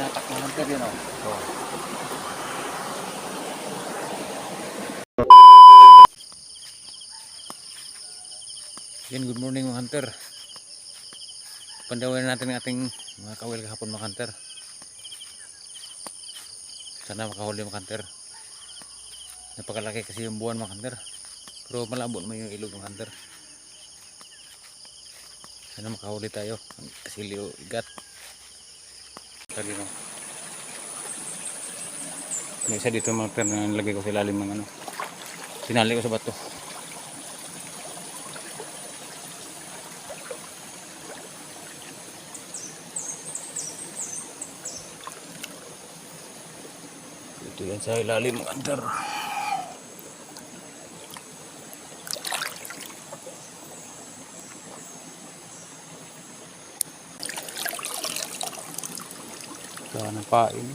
Binatak ng hunter yun o. Oh. Yan, good morning mga hunter. Pandawin natin ang ating mga kawil kahapon mga hunter. Sana makahuli mga hunter. Napakalaki kasi yung buwan mga hunter. Pero malabo naman yung ilog mga hunter. Sana makahuli tayo. Kasili o igat. Tadi no. May isa dito mga hunter na nilagay ko sa ilalim ng ano. Tinali ko sa bato. Ito yan sa ilalim mga hunter. Kaya ng pain.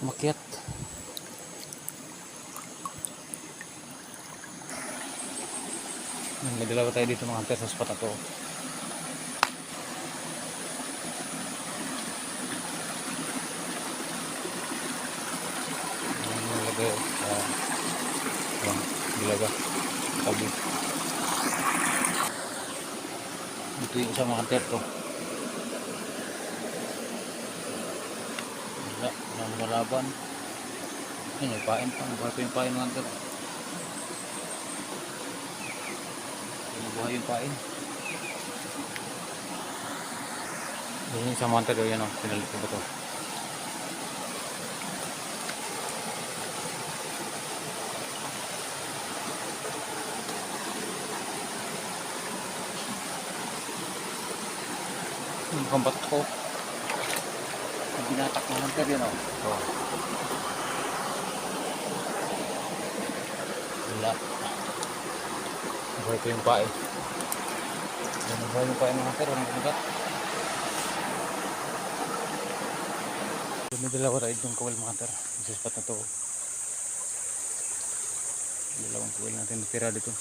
Makiat. May dalawa tayo dito mga hunter sa spot na to. Nilagay yung dilaga tabi. Ito yung isang mga hunter to. Wala malaban. Yan yung pain pa. Buhay pa yung pain mga hunter. Buhay yung pain. Yan yung isang mga hunter. Yan o. Pinalit ko ba to? Yung kambat ko. Binatak ng hunter yun o. Oh. Wala. Buhay ko yung pain. Buhay yung pain ng hunter. Walang kumagat. Dumidala ko tayo itong kawal mga hunter. Sa spot na to. Dalawang kawal natin natira dito.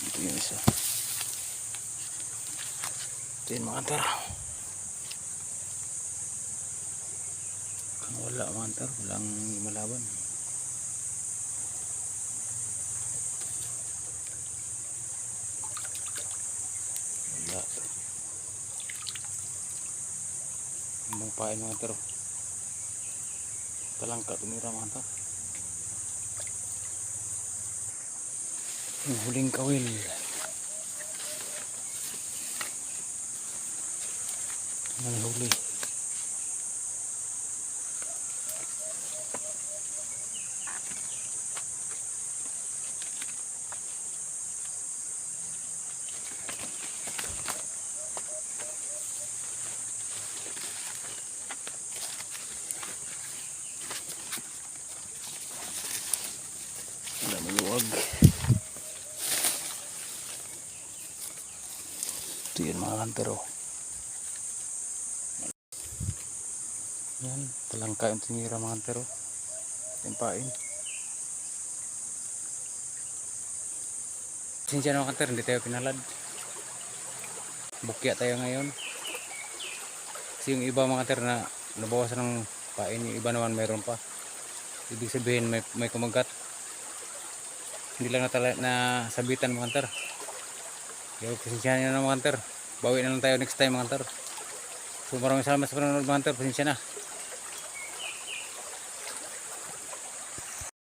Ito yung isa. Ito yung mga hunter. Wala mga hunter. Walang malaban. Wala. Ang pain mga hunter. Talangka tumira mga hunter. Yung huling kawil. Manhuli. Wala maluwag. Ito yun mga hunter o. Yan, talangka yung tinira mga hunter o. Yung pain. Sinsya na mga hunter, hindi tayo pinalad. Bukya tayo ngayon. Kasi yung iba mga hunter na nabawasan ng pain, yung iba naman mayroon pa. Ibig sabihin may kumagat. Hindi lang na sabitan mga hunter. Kaya pasensya nyo na mga hunter. Bawi na lang tayo next time mga hunter. So maraming salamat sa panonood mga hunter. Pasensya na.